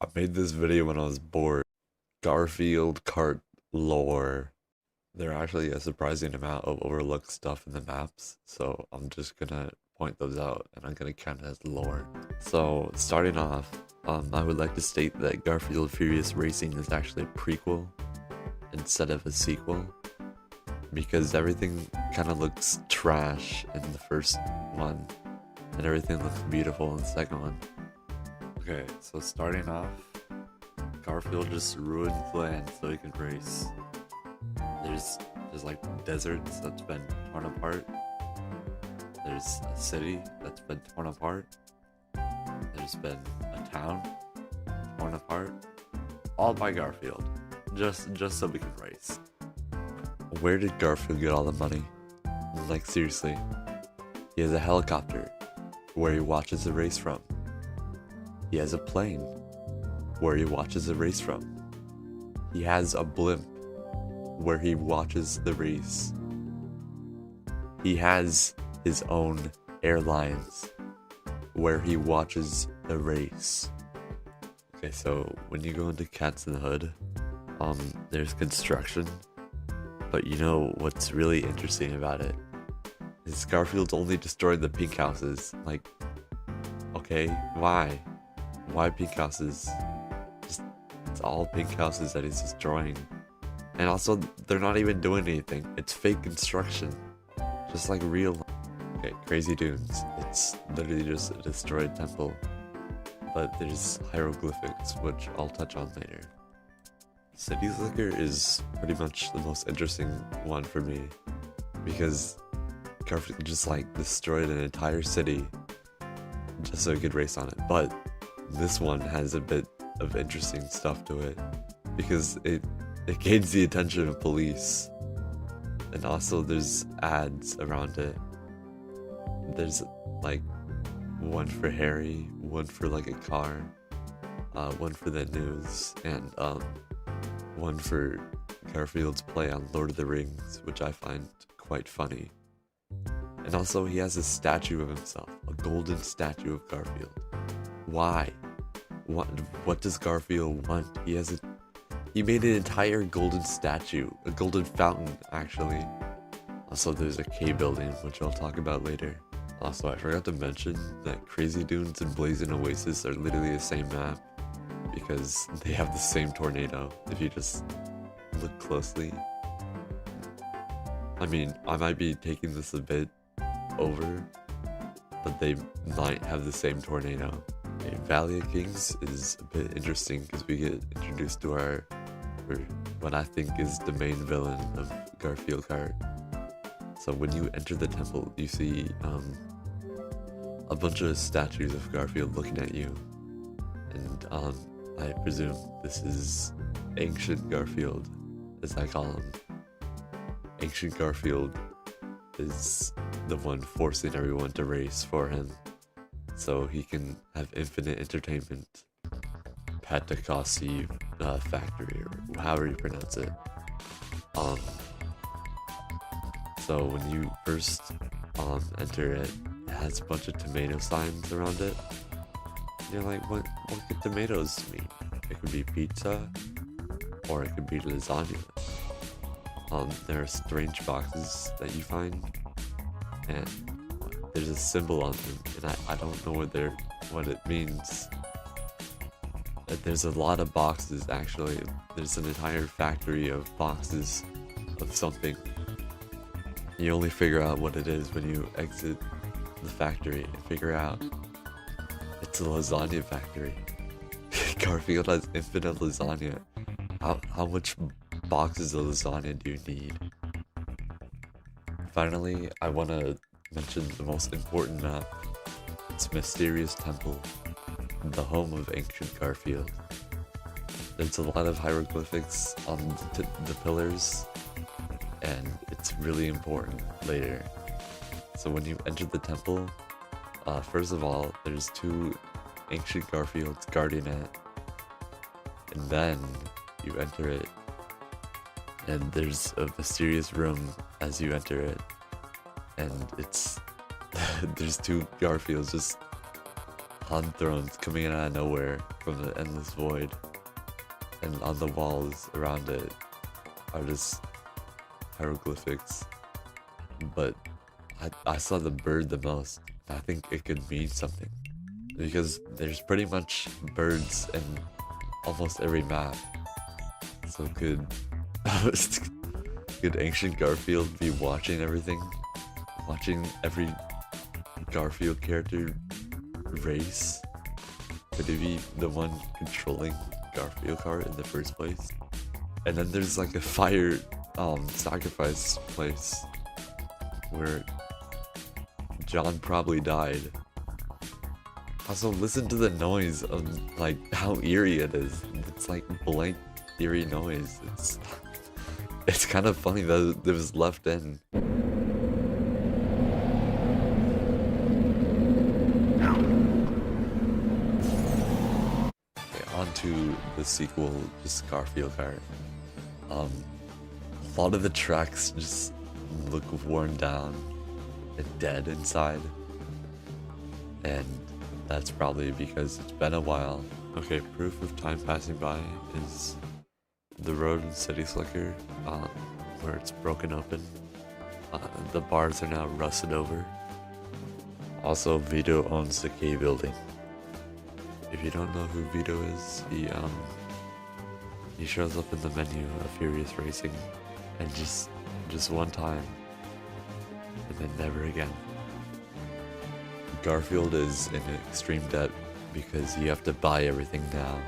I made this video when I was bored. Garfield Kart lore. There are actually a surprising amount of overlooked stuff in the maps, so I'm just gonna point those out and I'm gonna count it as lore. So starting off, I would like to state that Garfield Furious Racing is actually a prequel instead of a sequel, because everything kind of looks trash in the first one and everything looks beautiful in the second one. Okay, so starting off, Garfield just ruined the land so he can race. There's like deserts that's been torn apart. There's a city that's been torn apart. There's been a town torn apart. All by Garfield. Just so we can race. Where did Garfield get all the money? Like seriously. He has a helicopter where he watches the race from. He has a plane where he watches the race from. He has a blimp where he watches the race. He has his own airlines where he watches the race. Okay, so when you go into Cats in the Hood, there's construction, but you know what's really interesting about it is Garfield's only destroyed the pink houses. Like, okay, why? Why pink houses? It's all pink houses that he's destroying. And also, they're not even doing anything. It's fake construction. Just like real. Okay, Crazy Dunes. It's literally just a destroyed temple. But there's hieroglyphics, which I'll touch on later. City Slicker is pretty much the most interesting one for me, because Garfield just like destroyed an entire city just so he could race on it. But this one has a bit of interesting stuff to it, because it gains the attention of police, and also there's ads around it. There's like one for Harry, one for like a car, one for the news, and one for Garfield's play on Lord of the Rings, which I find quite funny. And also he has a statue of himself, a golden statue of Garfield. Why? What does Garfield want? He made an entire golden statue, a golden fountain actually. Also there's a K building, which I'll talk about later. Also, I forgot to mention that Crazy Dunes and Blazing Oasis are literally the same map, because they have the same tornado if you just look closely. I mean, I might be taking this a bit over, but they might have the same tornado. Okay, Valley of Kings is a bit interesting because we get introduced to what I think is the main villain of Garfield Kart. So when you enter the temple, you see a bunch of statues of Garfield looking at you, and I presume this is Ancient Garfield, as I call him. Ancient Garfield is the one forcing everyone to race for him, so he can have infinite entertainment. Patakasi Factory, or however you pronounce it. So when you first enter it, it has a bunch of tomato signs around it. And you're like, what could tomatoes mean? It could be pizza, or it could be lasagna. There are strange boxes that you find, and there's a symbol on them, and I don't know what it means. There's a lot of boxes actually. There's an entire factory of boxes of something. You only figure out what it is when you exit the factory and figure out it's a lasagna factory. Garfield has infinite lasagna. How much boxes of lasagna do you need? Finally, I want to mention the most important map. It's Mysterious Temple, the home of Ancient Garfield. There's a lot of hieroglyphics on the pillars, and it's really important later. So when you enter the temple, first of all, there's two Ancient Garfields guarding it, and then you enter it, and there's a mysterious room as you enter it, and it's there's two Garfields just on thrones coming out of nowhere from the endless void, and on the walls around it are just hieroglyphics. But I saw the bird the most. I think it could mean something, because there's pretty much birds in almost every map. So could ancient Garfield be watching everything? Watching every Garfield character race? Could he be the one controlling Garfield Kart in the first place? And then there's like a fire sacrifice place where John probably died. Also, listen to the noise of like how eerie it is. It's like blank eerie noise. It's kind of funny that it was left in. Okay, on to the sequel, just Garfield Kart. A lot of the tracks just look worn down and dead inside, and that's probably because it's been a while. Okay, proof of time passing by is the road in City Slicker, where it's broken open. The bars are now rusted over. Also, Vito owns the K building. If you don't know who Vito is, he shows up in the menu of Furious Racing, and just one time, and then never again. Garfield is in extreme debt because you have to buy everything now,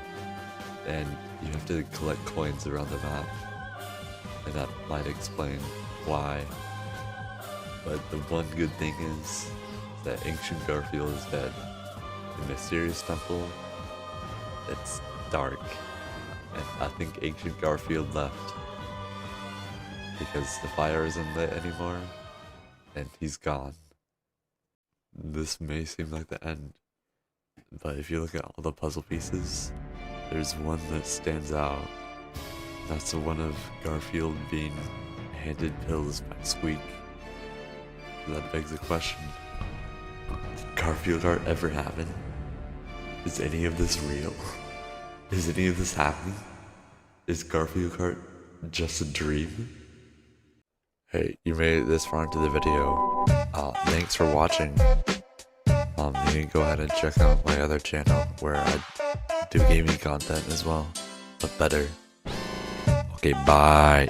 and you have to collect coins around the map, and that might explain why. But the one good thing is that ancient Garfield is dead. The mysterious temple, it's dark, and I think ancient Garfield left because the fire isn't lit anymore, and he's gone. This may seem like the end, but if you look at all the puzzle pieces, there's one that stands out. That's the one of Garfield being handed pills by Squeak. That begs the question, did Garfield Kart ever happen? Is any of this real? Is any of this happening? Is Garfield Kart just a dream? Hey, you made it this far into the video. Thanks for watching. You can go ahead and check out my other channel where I do gaming content as well, but better. Okay, bye.